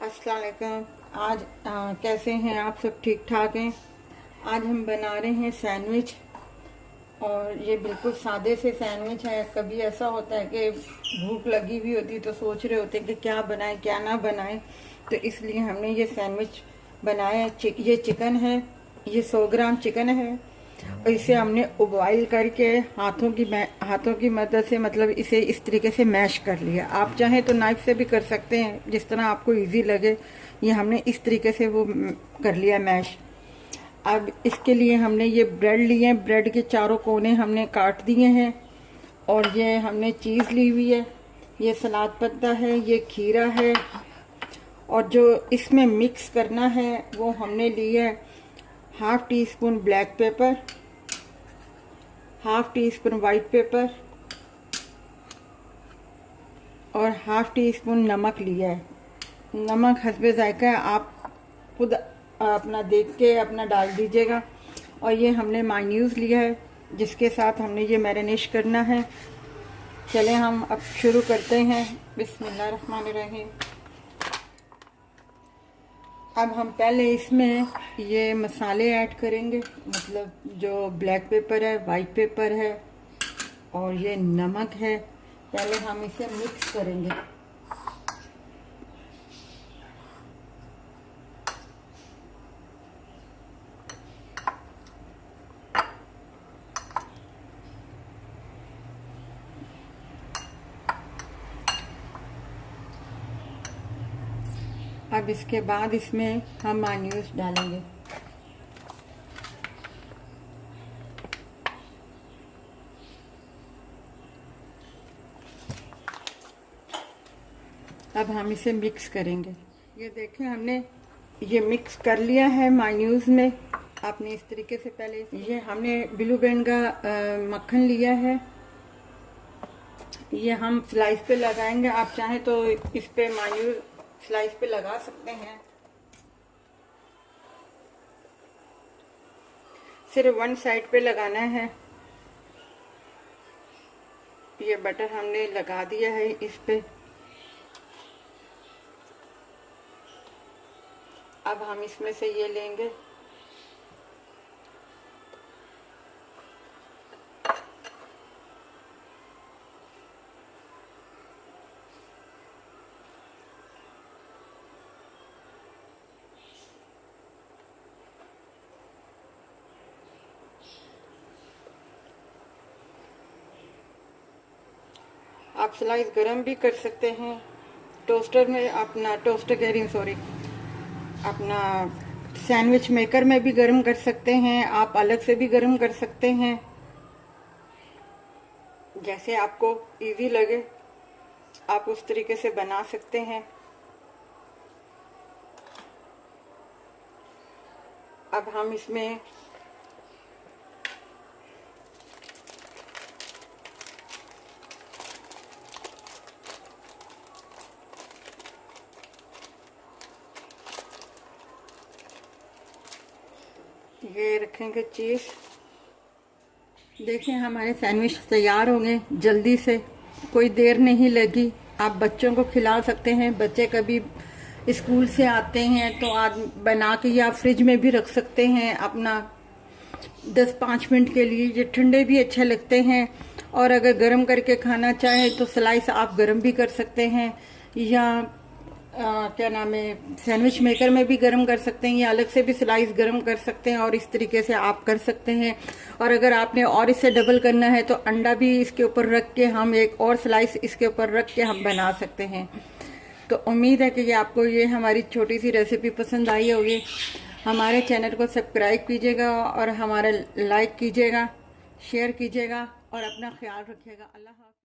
अस्सलाम वालेकुम। आज कैसे हैं आप सब? ठीक ठाक हैं। आज हम बना रहे हैं सैंडविच, और ये बिल्कुल सादे से सैंडविच है। कभी ऐसा होता है कि भूख लगी हुई होती है तो सोच रहे होते हैं कि क्या बनाएं क्या ना बनाएं, तो इसलिए हमने ये सैंडविच बनाया है। ये चिकन है, ये 100 ग्राम चिकन है, और इसे हमने उबॉइल करके हाथों की मदद से, मतलब इसे इस तरीके से मैश कर लिया। आप चाहें तो नाइफ से भी कर सकते हैं, जिस तरह आपको इजी लगे। ये हमने इस तरीके से वो कर लिया मैश। अब इसके लिए हमने ये ब्रेड लिए हैं, ब्रेड के चारों कोने हमने काट दिए हैं, और ये हमने चीज़ ली हुई है, ये सलाद पत्ता है, ये खीरा है, और जो इसमें मिक्स करना है वो हमने लिया है 1/2 teaspoon black pepper, 1/2 teaspoon white paper, और 1/2 टीस्पून नमक लिया है। नमक हस्बे जायका है, आप खुद अपना देख के अपना डाल दीजिएगा। और ये हमने मायोनीज लिया है, जिसके साथ हमने ये मैरिनेट करना है। चलें हम अब शुरू करते हैं। बिस्मिल्लाहिर्रहमानिर्रहीम। अब हम पहले इसमें ये मसाले ऐड करेंगे, मतलब जो ब्लैक पेपर है, वाइट पेपर है, और ये नमक है। पहले हम इसे मिक्स करेंगे। अब इसके बाद इसमें हम मायोनीज डालेंगे। अब हम इसे मिक्स करेंगे। ये देखें, हमने ये मिक्स कर लिया है मायोनीज में। आपने इस तरीके से पहले ये हमने ब्लू बैंड का मक्खन लिया है, ये हम स्लाइस पे लगाएंगे। आप चाहें तो इस पे मायोनीज स्लाइस पे लगा सकते हैं। सिर्फ वन साइड पे लगाना है। ये बटर हमने लगा दिया है इस पे। अब हम इसमें से ये लेंगे, आप स्लाइस गरम भी कर सकते हैं टोस्टर में, अपना टोस्टर कह रही हूँ, सॉरी, अपना सैंडविच मेकर में भी गरम कर सकते हैं। आप अलग से भी गरम कर सकते हैं, जैसे आपको इजी लगे आप उस तरीके से बना सकते हैं। अब हम इसमें ये रखेंगे चीज़। देखिए हमारे सैंडविच तैयार हो गए जल्दी से, कोई देर नहीं लगी। आप बच्चों को खिला सकते हैं। बच्चे कभी स्कूल से आते हैं तो आज बना के या फ्रिज में भी रख सकते हैं अपना 10-5 मिनट के लिए। ये ठंडे भी अच्छे लगते हैं, और अगर गर्म करके खाना चाहें तो स्लाइस आप गर्म भी कर सकते हैं, या क्या नाम है, सैंडविच मेकर में भी गर्म कर सकते हैं, या अलग से भी स्लाइस गर्म कर सकते हैं, और इस तरीके से आप कर सकते हैं। और अगर आपने और इसे डबल करना है तो अंडा भी इसके ऊपर रख के हम एक और स्लाइस इसके ऊपर रख के हम बना सकते हैं। तो उम्मीद है कि आपको ये हमारी छोटी सी रेसिपी पसंद आई होगी। हमारे चैनल को सब्सक्राइब कीजिएगा, और हमारा लाइक कीजिएगा, शेयर कीजिएगा, और अपना ख्याल रखिएगा। अल्लाह हाफ़िज़।